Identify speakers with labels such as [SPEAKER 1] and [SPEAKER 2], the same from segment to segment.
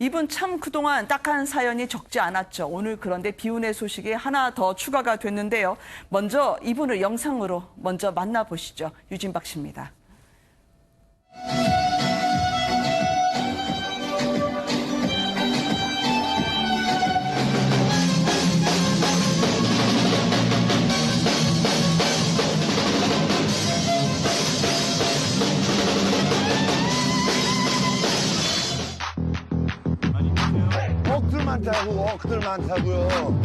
[SPEAKER 1] 이분 참 그동안 딱한 사연이 적지 않았죠. 오늘 그런데 비운의 소식이 하나 더 추가가 됐는데요. 먼저 이분을 영상으로 먼저 만나보시죠. 유진박 씨입니다.
[SPEAKER 2] 억들 많다고요.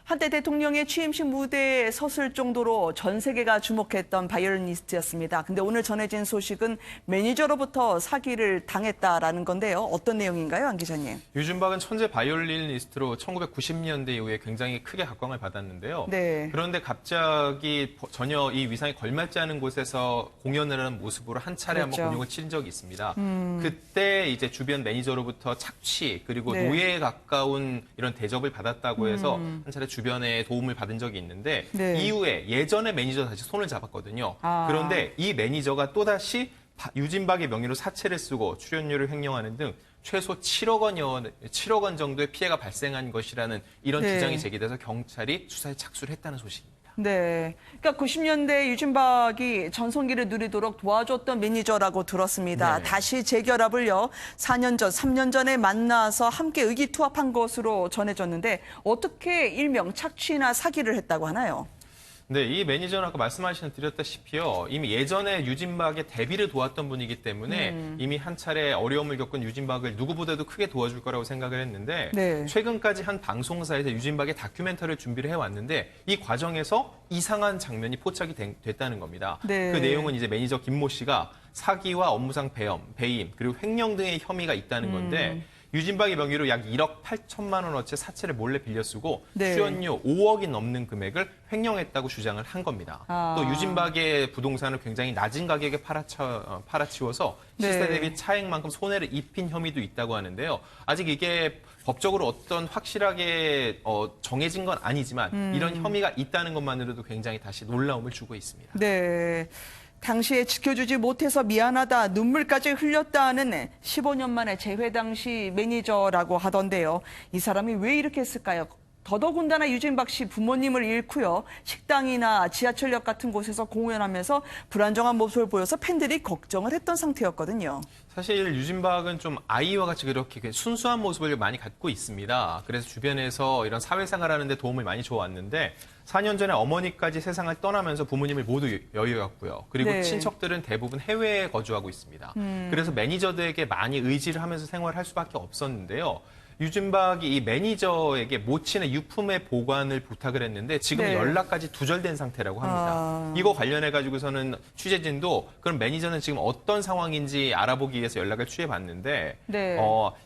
[SPEAKER 1] 한때 대통령의 취임식 무대에 섰을 정도로 전 세계가 주목했던 바이올리니스트였습니다. 근데 오늘 전해진 소식은 매니저로부터 사기를 당했다라는 건데요. 어떤 내용인가요, 안 기자님?
[SPEAKER 3] 유진박은 천재 바이올리니스트로 1990년대 이후에 굉장히 크게 각광을 받았는데요.
[SPEAKER 1] 네.
[SPEAKER 3] 그런데 갑자기 전혀 이 위상에 걸맞지 않은 곳에서 공연을 하는 모습으로 한 차례
[SPEAKER 1] 그렇죠.
[SPEAKER 3] 한번 곤욕을 치른 적이 있습니다. 그때 이제 주변 매니저로부터 착취 그리고
[SPEAKER 1] 네.
[SPEAKER 3] 노예에 가까운 이런 대접을 받았다고 해서 한 차례 주변에 도움을 받은 적이 있는데
[SPEAKER 1] 네.
[SPEAKER 3] 이후에 예전에 매니저 다시 손을 잡았거든요.
[SPEAKER 1] 아.
[SPEAKER 3] 그런데 이 매니저가 또다시 유진박의 명의로 사채를 쓰고 출연료를 횡령하는 등 최소 7억 원 정도의 피해가 발생한 것이라는 이런
[SPEAKER 1] 네.
[SPEAKER 3] 주장이 제기돼서 경찰이 수사에 착수를 했다는 소식입니다.
[SPEAKER 1] 네. 그러니까 90년대 유진박이 전성기를 누리도록 도와줬던 매니저라고 들었습니다.
[SPEAKER 3] 네.
[SPEAKER 1] 다시 재결합을요. 4년 전, 3년 전에 만나서 함께 의기투합한 것으로 전해졌는데 어떻게 일명 착취나 사기를 했다고 하나요?
[SPEAKER 3] 네, 이 매니저는 아까 드렸다시피요. 이미 예전에 유진박의 데뷔를 도왔던 분이기 때문에 이미 한 차례 어려움을 겪은 유진박을 누구보다도 크게 도와줄 거라고 생각을 했는데
[SPEAKER 1] 네.
[SPEAKER 3] 최근까지 한 방송사에서 유진박의 다큐멘터리를 준비를 해왔는데 이 과정에서 이상한 장면이 포착이 됐다는 겁니다.
[SPEAKER 1] 네.
[SPEAKER 3] 그 내용은 이제 매니저 김모 씨가 사기와 업무상 배임, 그리고 횡령 등의 혐의가 있다는 건데 유진박의 명의로 약 1억 8천만 원어치 사채를 몰래 빌려 쓰고
[SPEAKER 1] 네.
[SPEAKER 3] 출연료 5억이 넘는 금액을 횡령했다고 주장을 한 겁니다.
[SPEAKER 1] 아.
[SPEAKER 3] 또 유진박의 부동산을 굉장히 낮은 가격에 팔아치워서 시세
[SPEAKER 1] 네.
[SPEAKER 3] 대비 차액만큼 손해를 입힌 혐의도 있다고 하는데요. 아직 이게 법적으로 어떤 확실하게 정해진 건 아니지만 이런 혐의가 있다는 것만으로도 굉장히 다시 놀라움을 주고 있습니다.
[SPEAKER 1] 네. 당시에 지켜주지 못해서 미안하다, 눈물까지 흘렸다는 15년 만에 재회 당시 매니저라고 하던데요. 이 사람이 왜 이렇게 했을까요? 더더군다나 유진박 씨 부모님을 잃고요. 식당이나 지하철역 같은 곳에서 공연하면서 불안정한 모습을 보여서 팬들이 걱정을 했던 상태였거든요.
[SPEAKER 3] 사실 유진박은 좀 아이와 같이 그렇게 순수한 모습을 많이 갖고 있습니다. 그래서 주변에서 이런 사회생활 하는데 도움을 많이 줘왔는데 4년 전에 어머니까지 세상을 떠나면서 부모님을 모두 여의었고요. 그리고
[SPEAKER 1] 네.
[SPEAKER 3] 친척들은 대부분 해외에 거주하고 있습니다. 그래서 매니저들에게 많이 의지를 하면서 생활할 수밖에 없었는데요. 유진박이 이 매니저에게 모친의 유품의 보관을 부탁을 했는데 지금
[SPEAKER 1] 네.
[SPEAKER 3] 연락까지 두절된 상태라고 합니다. 이거 관련해가지고서는 취재진도 그럼 매니저는 지금 어떤 상황인지 알아보기 위해서 연락을 취해봤는데
[SPEAKER 1] 네.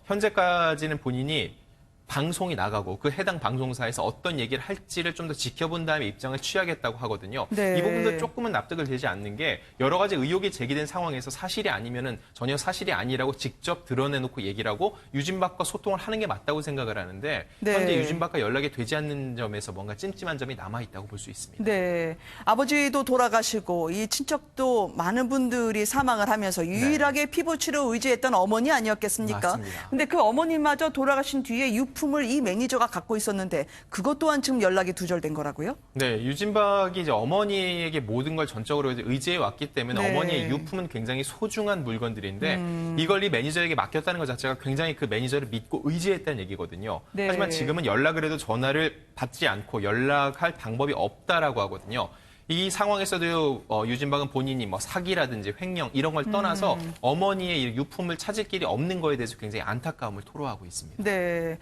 [SPEAKER 3] 현재까지는 본인이 방송이 나가고 그 해당 방송사에서 어떤 얘기를 할지를 좀 더 지켜본 다음에 입장을 취하겠다고 하거든요.
[SPEAKER 1] 네.
[SPEAKER 3] 이 부분도 조금은 납득을 되지 않는 게 여러 가지 의혹이 제기된 상황에서 사실이 아니면은 전혀 사실이 아니라고 직접 드러내놓고 얘기를 하고 유진박과 소통을 하는 게 맞다고 생각을 하는데
[SPEAKER 1] 네.
[SPEAKER 3] 현재 유진박과 연락이 되지 않는 점에서 뭔가 찜찜한 점이 남아있다고 볼 수 있습니다.
[SPEAKER 1] 네. 아버지도 돌아가시고 이 친척도 많은 분들이 사망을 하면서 유일하게 피부 치료 의지했던 어머니 아니었겠습니까?
[SPEAKER 3] 맞습니다.
[SPEAKER 1] 근데 그 어머니마저 돌아가신 뒤에 유품을 이 매니저가 갖고 있었는데 그것 또한 지금 연락이 두절된 거라고요?
[SPEAKER 3] 네, 유진박이 이제 어머니에게 모든 걸 전적으로 의지해 왔기 때문에
[SPEAKER 1] 네.
[SPEAKER 3] 어머니의 유품은 굉장히 소중한 물건들인데 이걸 이 매니저에게 맡겼다는 것 자체가 굉장히 그 매니저를 믿고 의지했다는 얘기거든요.
[SPEAKER 1] 네.
[SPEAKER 3] 하지만 지금은 연락을 해도 전화를 받지 않고 연락할 방법이 없다라고 하거든요. 이 상황에서도 유진박은 본인이 뭐 사기라든지 횡령 이런 걸 떠나서 어머니의 이 유품을 찾을 길이 없는 거에 대해서 굉장히 안타까움을 토로하고 있습니다.
[SPEAKER 1] 네.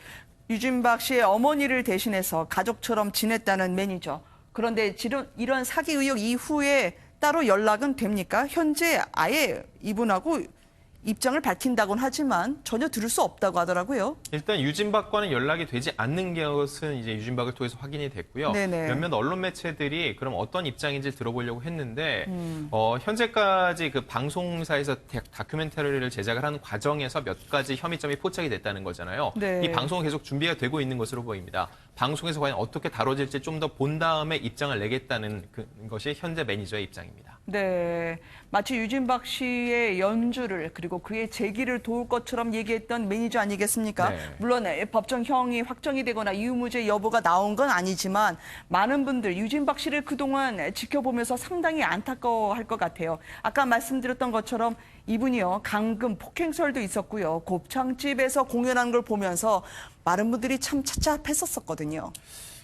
[SPEAKER 1] 유진박 씨의 어머니를 대신해서 가족처럼 지냈다는 매니저. 그런데 이런 사기 의혹 이후에 따로 연락은 됩니까? 현재 아예 이분하고 입장을 밝힌다곤 하지만 전혀 들을 수 없다고 하더라고요.
[SPEAKER 3] 일단 유진박과는 연락이 되지 않는 것은 이제 유진박을 통해서 확인이 됐고요.
[SPEAKER 1] 네네.
[SPEAKER 3] 몇몇 언론 매체들이 그럼 어떤 입장인지 들어보려고 했는데 현재까지 그 방송사에서 다큐멘터리를 제작을 하는 과정에서 몇 가지 혐의점이 포착이 됐다는 거잖아요.
[SPEAKER 1] 네.
[SPEAKER 3] 이 방송은 계속 준비가 되고 있는 것으로 보입니다. 방송에서 과연 어떻게 다뤄질지 좀 더 본 다음에 입장을 내겠다는 것이 현재 매니저의 입장입니다.
[SPEAKER 1] 네, 마치 유진박 씨의 연주를 그리고 그의 재기를 도울 것처럼 얘기했던 매니저 아니겠습니까?
[SPEAKER 3] 네.
[SPEAKER 1] 물론 법정형이 확정이 되거나 유무죄 여부가 나온 건 아니지만 많은 분들 유진박 씨를 그동안 지켜보면서 상당히 안타까워할 것 같아요. 아까 말씀드렸던 것처럼 이분이요, 강금 폭행설도 있었고요. 곱창집에서 공연한 걸 보면서 많은 분들이 참 착잡했었거든요.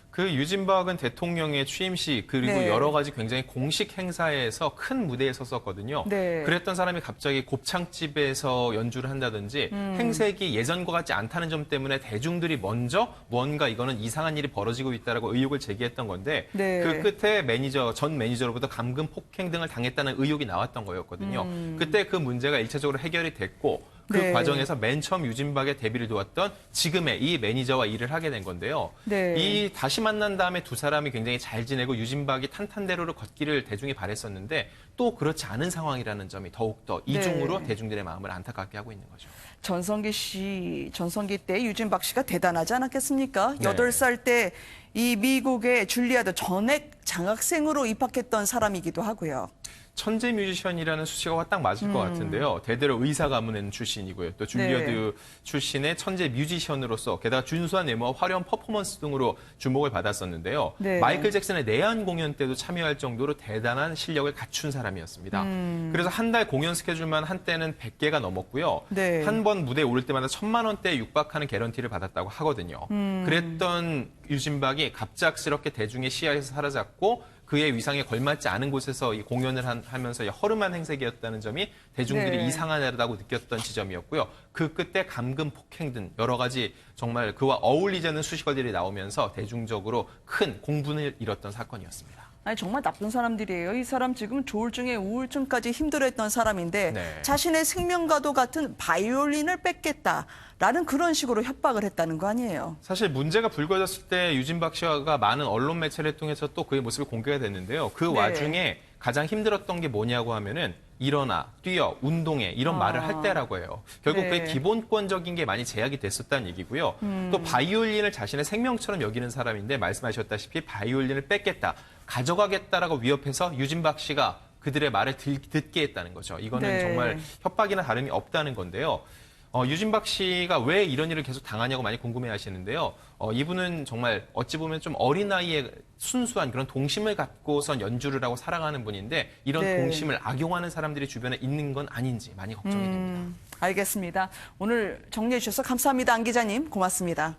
[SPEAKER 3] 그 유진박은 대통령의 취임식 그리고
[SPEAKER 1] 네.
[SPEAKER 3] 여러 가지 굉장히 공식 행사에서 큰 무대에 섰었거든요.
[SPEAKER 1] 네.
[SPEAKER 3] 그랬던 사람이 갑자기 곱창집에서 연주를 한다든지 행색이 예전과 같지 않다는 점 때문에 대중들이 먼저 뭔가 이거는 이상한 일이 벌어지고 있다라고 의혹을 제기했던 건데
[SPEAKER 1] 네.
[SPEAKER 3] 그 끝에 전 매니저로부터 감금 폭행 등을 당했다는 의혹이 나왔던 거였거든요. 그때 그 문제가 일차적으로 해결이 됐고 그
[SPEAKER 1] 네.
[SPEAKER 3] 과정에서 맨 처음 유진박의 데뷔를 도왔던 지금의 이 매니저와 일을 하게 된 건데요.
[SPEAKER 1] 네.
[SPEAKER 3] 이 다시 만난 다음에 두 사람이 굉장히 잘 지내고 유진박이 탄탄대로를 걷기를 대중이 바랬었는데 또 그렇지 않은 상황이라는 점이 더욱더 이중으로
[SPEAKER 1] 네.
[SPEAKER 3] 대중들의 마음을 안타깝게 하고 있는 거죠.
[SPEAKER 1] 전성기 때 유진박 씨가 대단하지 않았겠습니까?
[SPEAKER 3] 네.
[SPEAKER 1] 8살 때 이 미국의 줄리아드 전액 장학생으로 입학했던 사람이기도 하고요.
[SPEAKER 3] 천재 뮤지션이라는 수식어가 딱 맞을 것 같은데요. 대대로 의사 가문 출신이고요. 또 줄리어드
[SPEAKER 1] 네.
[SPEAKER 3] 출신의 천재 뮤지션으로서 게다가 준수한 외모와 화려한 퍼포먼스 등으로 주목을 받았었는데요.
[SPEAKER 1] 네.
[SPEAKER 3] 마이클 잭슨의 내한 공연 때도 참여할 정도로 대단한 실력을 갖춘 사람이었습니다. 그래서 한 달 공연 스케줄만 한때는 100개가 넘었고요.
[SPEAKER 1] 네.
[SPEAKER 3] 한 번 무대에 오를 때마다 1,000만 원대에 육박하는 개런티를 받았다고 하거든요. 그랬던 유진박이 갑작스럽게 대중의 시야에서 사라졌고 그의 위상에 걸맞지 않은 곳에서 이 공연을 하면서 허름한 행색이었다는 점이 대중들이
[SPEAKER 1] 네.
[SPEAKER 3] 이상하다고 느꼈던 지점이었고요. 그 끝에 감금 폭행 등 여러 가지 정말 그와 어울리지 않는 수식어들이 나오면서 대중적으로 큰 공분을 잃었던 사건이었습니다.
[SPEAKER 1] 아니 정말 나쁜 사람들이에요. 이 사람 지금 조울증에 우울증까지 힘들어했던 사람인데
[SPEAKER 3] 네.
[SPEAKER 1] 자신의 생명과도 같은 바이올린을 뺏겠다라는 그런 식으로 협박을 했다는 거 아니에요.
[SPEAKER 3] 사실 문제가 불거졌을 때 유진박 씨가 많은 언론 매체를 통해서 또 그의 모습이 공개가 됐는데요. 그
[SPEAKER 1] 네.
[SPEAKER 3] 와중에 가장 힘들었던 게 뭐냐고 하면은 일어나, 뛰어, 운동해 이런 말을 할 때라고 해요. 결국
[SPEAKER 1] 네.
[SPEAKER 3] 그게 기본권적인 게 많이 제약이 됐었다는 얘기고요. 또 바이올린을 자신의 생명처럼 여기는 사람인데 말씀하셨다시피 바이올린을 뺏겠다, 가져가겠다라고 위협해서 유진박 씨가 그들의 말을 듣게 했다는 거죠. 이거는
[SPEAKER 1] 네.
[SPEAKER 3] 정말 협박이나 다름이 없다는 건데요. 유진박 씨가 왜 이런 일을 계속 당하냐고 많이 궁금해 하시는데요. 이분은 정말 어찌 보면 좀 어린 나이에 순수한 그런 동심을 갖고선 연주를 하고 살아가는 분인데 이런
[SPEAKER 1] 네.
[SPEAKER 3] 동심을 악용하는 사람들이 주변에 있는 건 아닌지 많이 걱정이 됩니다.
[SPEAKER 1] 알겠습니다. 오늘 정리해 주셔서 감사합니다. 안 기자님. 고맙습니다.